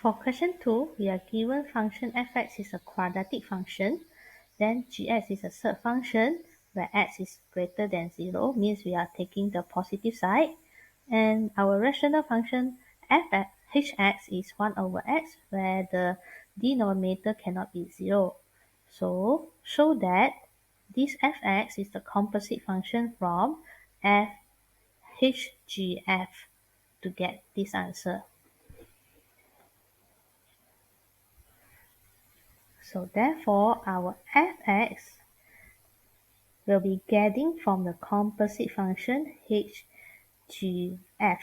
For question 2, we are given function f(x) is a quadratic function, then gx is a surd function, where x is greater than 0, means we are taking the positive side, and our rational function hx is 1 over x, where the denominator cannot be 0. So, show that this fx is the composite function from f, h, g, f to get this answer. So therefore, our f(x) will be getting from the composite function h, g, f.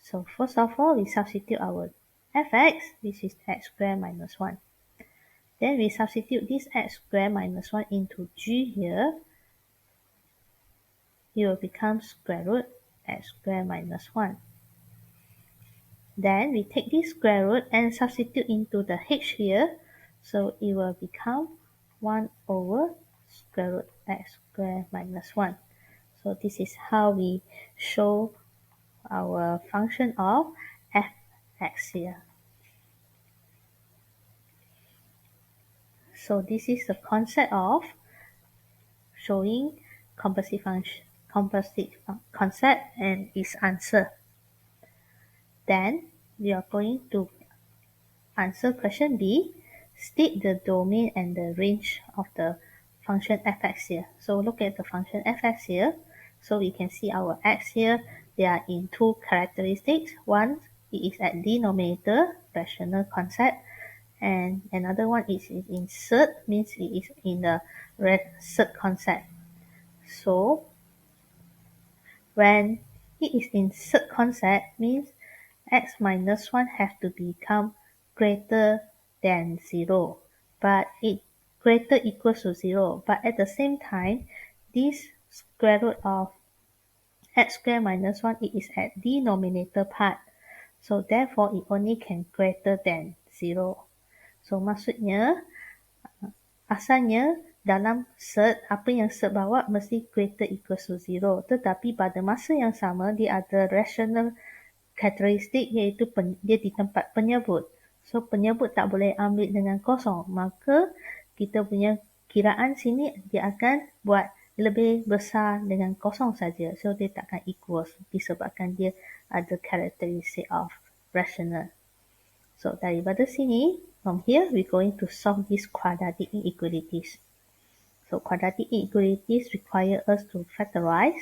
So first of all, we substitute our f(x), which is x squared minus 1. Then we substitute this x squared minus 1 into g here. It will become square root x squared minus 1. Then we take this square root and substitute into the h here. So it will become 1 over square root x squared minus 1. So this is how we show our function of f(x) here. So this is the concept of showing composite concept and its answer. Then we are going to answer question B. State the domain and the range of the function f(x) here. So look at the function f(x) here. So we can see our x here. They are in two characteristics. One, it is at denominator, rational concept, and another one is in surd, means it is in the surd concept. So when it is in surd concept, means x minus 1 have to become greater than 0, but it greater equals to 0. But at the same time, this square root of x squared minus 1, it is at denominator part. So therefore, it only can greater than 0. So maksudnya, asalnya dalam surd, apa yang surd bawa mesti greater equals to 0. Tetapi pada masa yang sama, dia ada rational karakteristik, iaitu dia di tempat penyebut. So penyebut tak boleh ambil dengan kosong. Maka kita punya kiraan sini dia akan buat lebih besar dengan kosong saja. So dia takkan equals disebabkan dia ada karakteristik of rational. So daripada sini, from here we're going to solve these quadratic inequalities. So quadratic inequalities require us to factorize.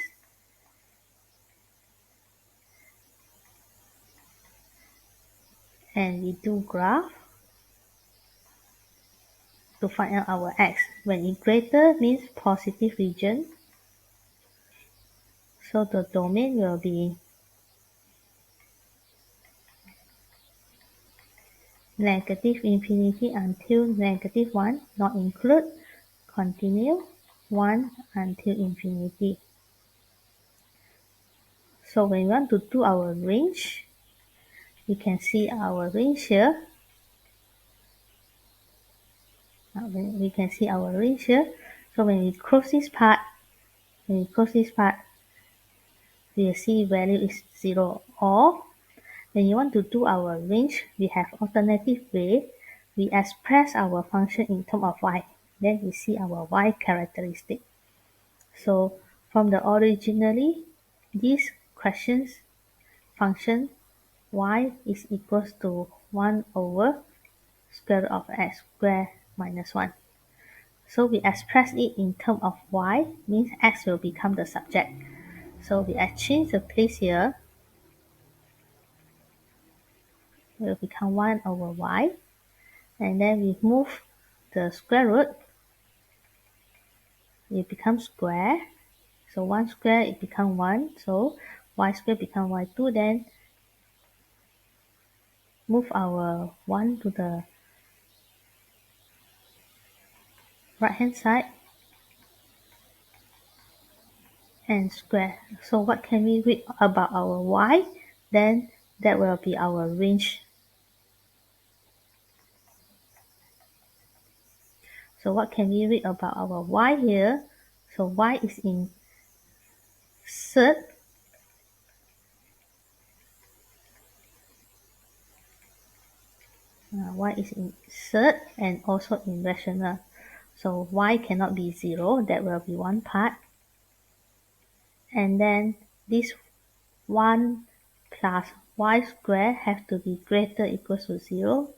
And we do graph to find out our x. When it greater means positive region. So the domain will be negative infinity until negative 1, not include, continue, 1 until infinity. So when we want to do our range, we can see our range here. We can see our range here. So when we close this part, we will see value is 0. Or when you want to do our range, we have alternative way. We express our function in terms of y. Then we see our y characteristic. So from the originally, this question's function y is equals to 1 over square root of x squared minus 1. So we express it in terms of y, means x will become the subject. So we exchange the place here. It will become 1 over y. And then we move the square root. It becomes square. So 1 square, it becomes 1. So y squared becomes y2. Then move our 1 to the right hand side. And square. So what can we read about our y? Then that will be our range. So what can we read about our y here? So y is in surd. y is in cert and also in rational. So y cannot be 0, that will be one part. And then this 1 plus y squared have to be greater equals to 0.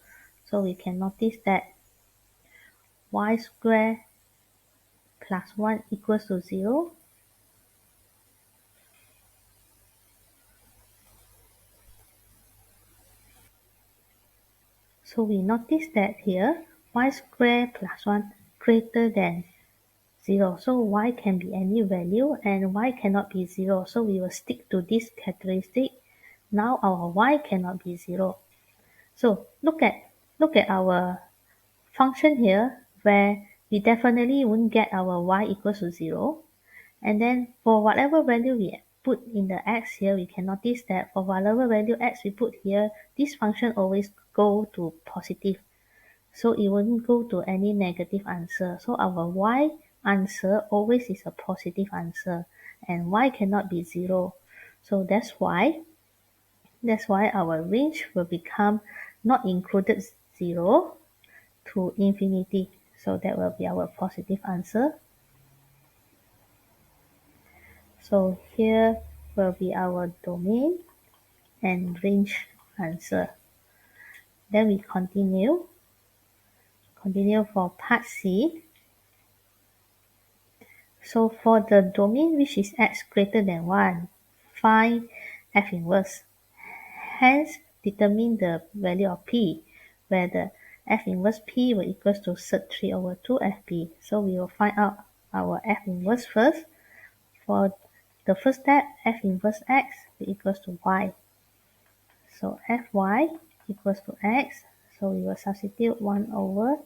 So we can notice that y squared plus 1 equals to 0. So we notice that here y squared plus 1 greater than 0. So y can be any value and y cannot be 0. So we will stick to this characteristic. Now our y cannot be 0. So look at our function here where we definitely won't get our y equals to 0. And then for whatever value we put in the x here, we can notice that for whatever value x we put here, this function always go to positive. So it won't go to any negative answer. So our y answer always is a positive answer and y cannot be 0. So that's why our range will become not included 0 to infinity. So that will be our positive answer. So here will be our domain and range answer. Then we continue for part C. So for the domain which is x greater than 1, find f inverse. Hence determine the value of p, where the f inverse p will equals to cert 3 over 2 fp. So we will find out our f inverse first. For the first step, f inverse x will equals to y. So fy equals to x. So we will substitute 1 over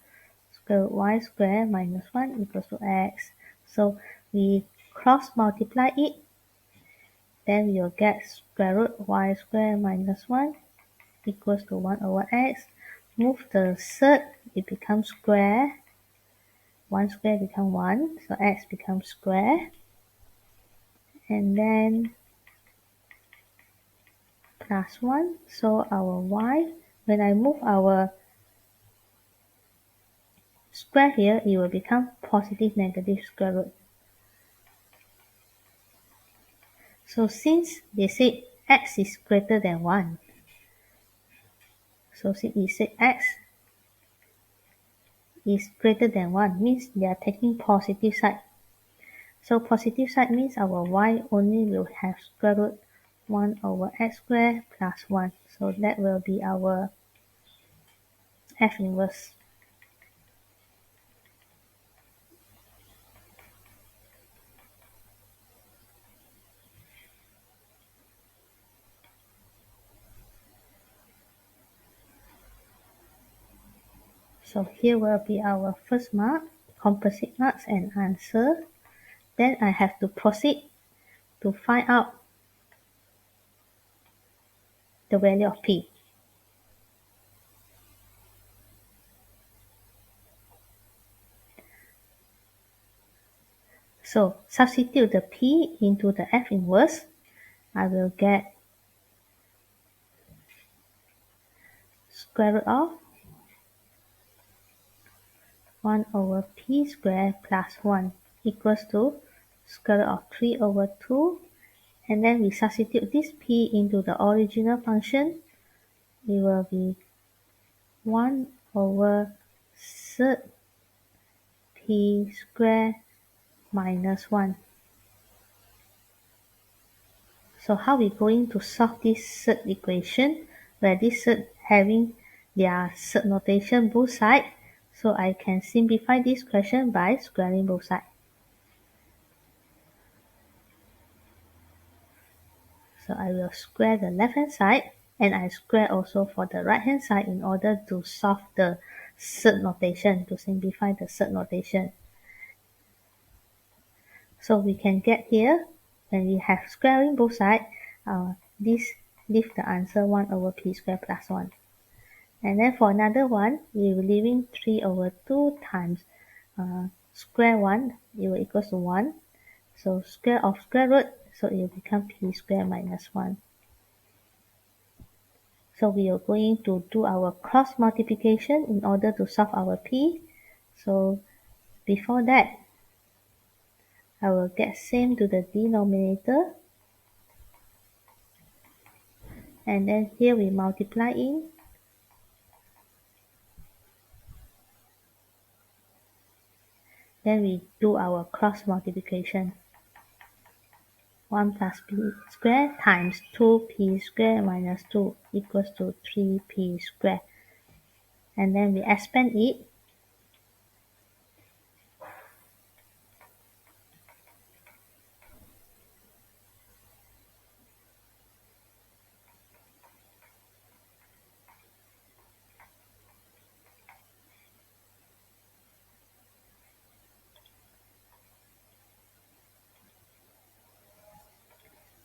square root y squared minus 1 equals to x. So we cross multiply it. Then we will get square root y squared minus 1 equals to 1 over x. Move the cert, it becomes square. 1 square becomes 1, so x becomes square. And then plus 1, so our y, when I move our square here, it will become positive negative square root. So since they say x is greater than 1, so since we say x is greater than 1, means they are taking positive side. So positive side means our y only will have square root 1 over x squared plus 1. So that will be our f inverse. So here will be our first mark, composite marks and answer. Then I have to proceed to find out the value of p. So substitute the p into the f inverse. I will get square root of 1 over p squared plus 1 equals to square root of 3 over 2. And then we substitute this p into the original function. It will be 1 over cert p squared minus 1. So how we going to solve this cert equation, where this cert having their cert notation both sides? So I can simplify this question by squaring both sides. So I will square the left hand side and I square also for the right hand side in order to solve the cert notation, to simplify the cert notation. So we can get here, when we have squaring both sides, this leave the answer 1 over p squared plus 1. And then for another one, we will leaving 3 over 2 times square 1, it will equal to 1. So square of square root, so it will become p squared minus 1. So we are going to do our cross multiplication in order to solve our P. So before that, I will get same to the denominator. And then here we multiply in. Then we do our cross multiplication. 1 plus p squared times 2p squared minus 2 equals to 3p squared. And then we expand it.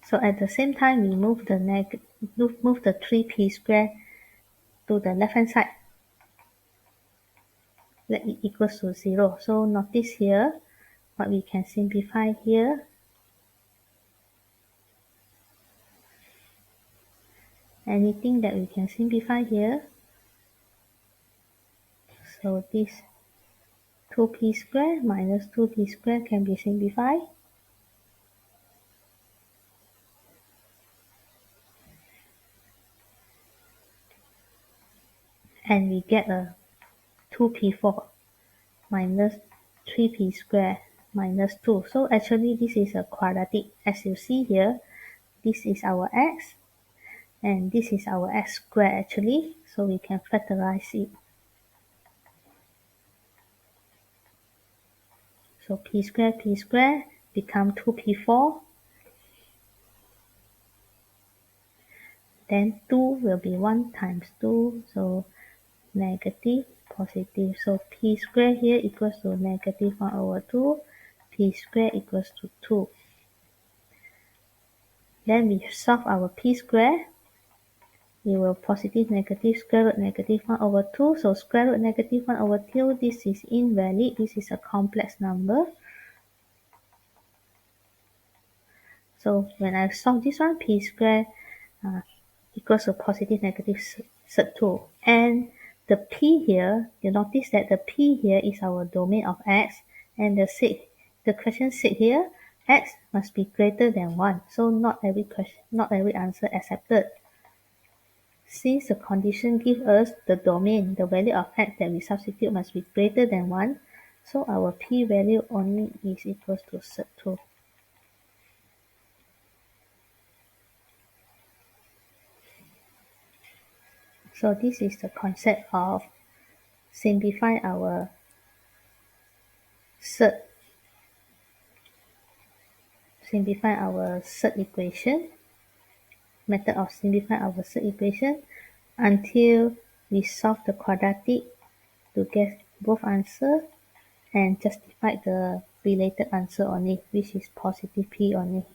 So at the same time, we move the 3p squared to the left hand side. Let it equals to 0. So notice here what we can simplify here. Anything that we can simplify here. So this 2p squared minus 2p squared can be simplified. And we get a 2p4 minus 3p squared minus 2. So actually this is a quadratic. As you see here, this is our x and this is our x squared actually. So we can factorize it. So p squared become 2p4. Then 2 will be 1 times 2. So negative, positive. So p squared here equals to negative 1 over 2. P squared equals to 2. Then we solve our p squared. We will positive, negative, square root negative 1 over 2. So square root negative 1 over 2, this is invalid. This is a complex number. So when I solve this one, p squared equals to positive, negative 2. And the p here, you notice that the p here is our domain of x. And the question said here, x must be greater than 1. So not every answer accepted. Since the condition gives us the domain, the value of x that we substitute must be greater than 1, so our p value only is equals to 2. So this is the concept of simplify our third equation, method of simplifying our third equation until we solve the quadratic to get both answers and justify the related answer on it, which is positive p on it.